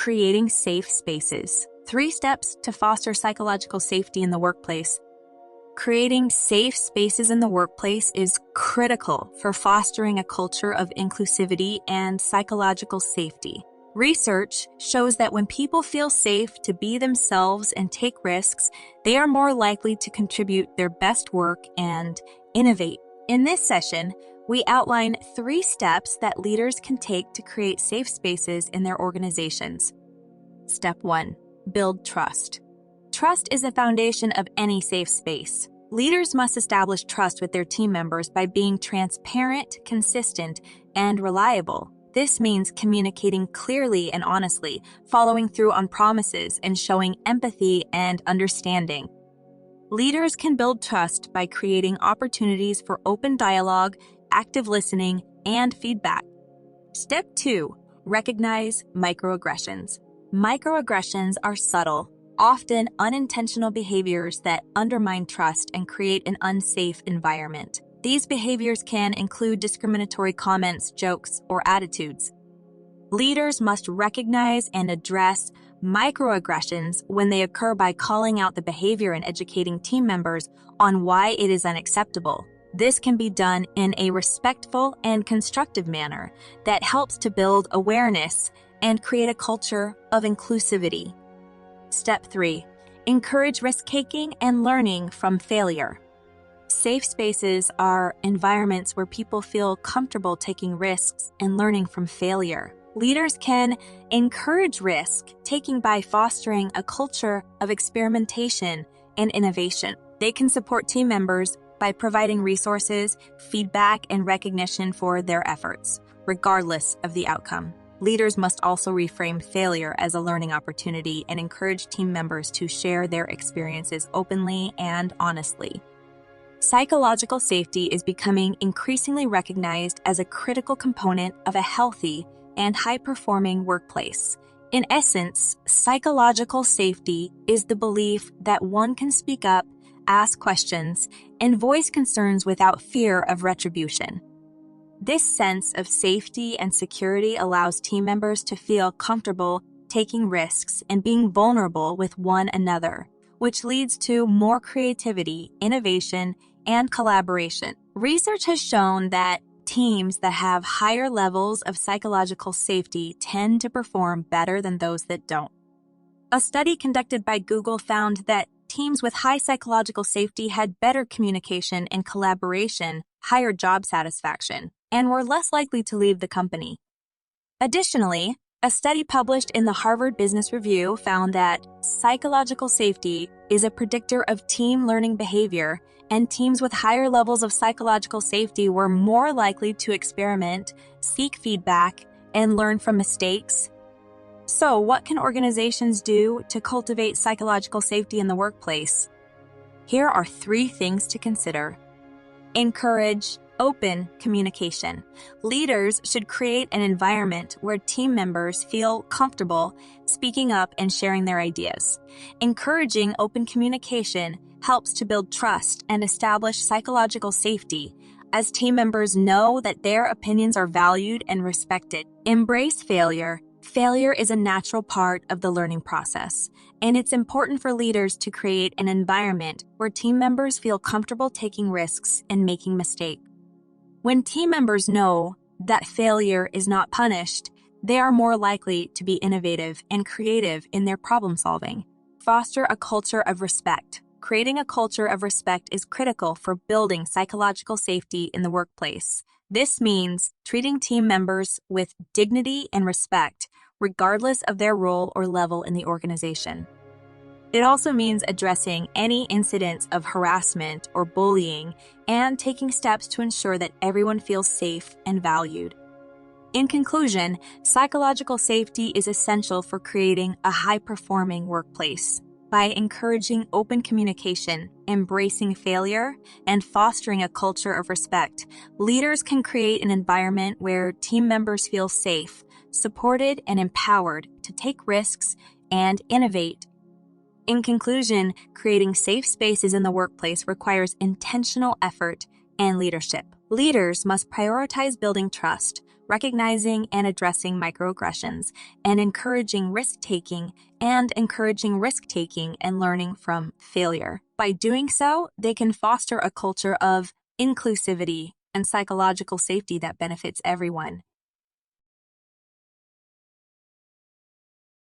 Creating safe spaces. 3 steps to foster psychological safety in the workplace. Creating safe spaces in the workplace is critical for fostering a culture of inclusivity and psychological safety. Research shows that when people feel safe to be themselves and take risks, they are more likely to contribute their best work and innovate. In this session, we outline 3 steps that leaders can take to create safe spaces in their organizations. Step 1. Build trust. Trust is the foundation of any safe space. Leaders must establish trust with their team members by being transparent, consistent, and reliable. This means communicating clearly and honestly, following through on promises, and showing empathy and understanding. Leaders can build trust by creating opportunities for open dialogue, active listening, and feedback. Step 2. Recognize microaggressions. Microaggressions are subtle, often unintentional behaviors that undermine trust and create an unsafe environment. These behaviors can include discriminatory comments, jokes, or attitudes. Leaders must recognize and address microaggressions when they occur by calling out the behavior and educating team members on why it is unacceptable. This can be done in a respectful and constructive manner that helps to build awareness and create a culture of inclusivity. Step 3. Encourage risk-taking and learning from failure. Safe spaces are environments where people feel comfortable taking risks and learning from failure. Leaders can encourage risk-taking by fostering a culture of experimentation and innovation. They can support team members by providing resources, feedback, and recognition for their efforts, regardless of the outcome. Leaders must also reframe failure as a learning opportunity and encourage team members to share their experiences openly and honestly. Psychological safety is becoming increasingly recognized as a critical component of a healthy and high-performing workplace. In essence, psychological safety is the belief that one can speak up, ask questions, and voice concerns without fear of retribution. This sense of safety and security allows team members to feel comfortable taking risks and being vulnerable with one another, which leads to more creativity, innovation, and collaboration. Research has shown that teams that have higher levels of psychological safety tend to perform better than those that don't. A study conducted by Google found that teams with high psychological safety had better communication and collaboration, higher job satisfaction, and were less likely to leave the company. Additionally, a study published in the Harvard Business Review found that psychological safety is a predictor of team learning behavior, and teams with higher levels of psychological safety were more likely to experiment, seek feedback, and learn from mistakes. So, what can organizations do to cultivate psychological safety in the workplace? Here are 3 things to consider. Encourage open communication. Leaders should create an environment where team members feel comfortable speaking up and sharing their ideas. Encouraging open communication helps to build trust and establish psycholocal safety, as team members know that their opinions are valued and respected. Embrace failure. Failure is a natural part of the learning process, and it's important for leaders to create an environment where team members feel comfortable taking risks and making mistakes. When team members know that failure is not punished, they are more likely to be innovative and creative in their problem solving. Foster a culture of respect. Creating a culture of respect is critical for building psychological safety in the workplace. This means treating team members with dignity and respect, regardless of their role or level in the organization. It also means addressing any incidents of harassment or bullying and taking steps to ensure that everyone feels safe and valued. In conclusion, psychological safety is essential for creating a high-performing workplace. By encouraging open communication, embracing failure, and fostering a culture of respect, leaders can create an environment where team members feel safe, supported, and empowered to take risks and innovate. In conclusion, creating safe spaces in the workplace requires intentional effort and leadership. Leaders must prioritize building trust, recognizing and addressing microaggressions, and encouraging risk-taking and learning from failure. By doing so, they can foster a culture of inclusivity and psychological safety that benefits everyone.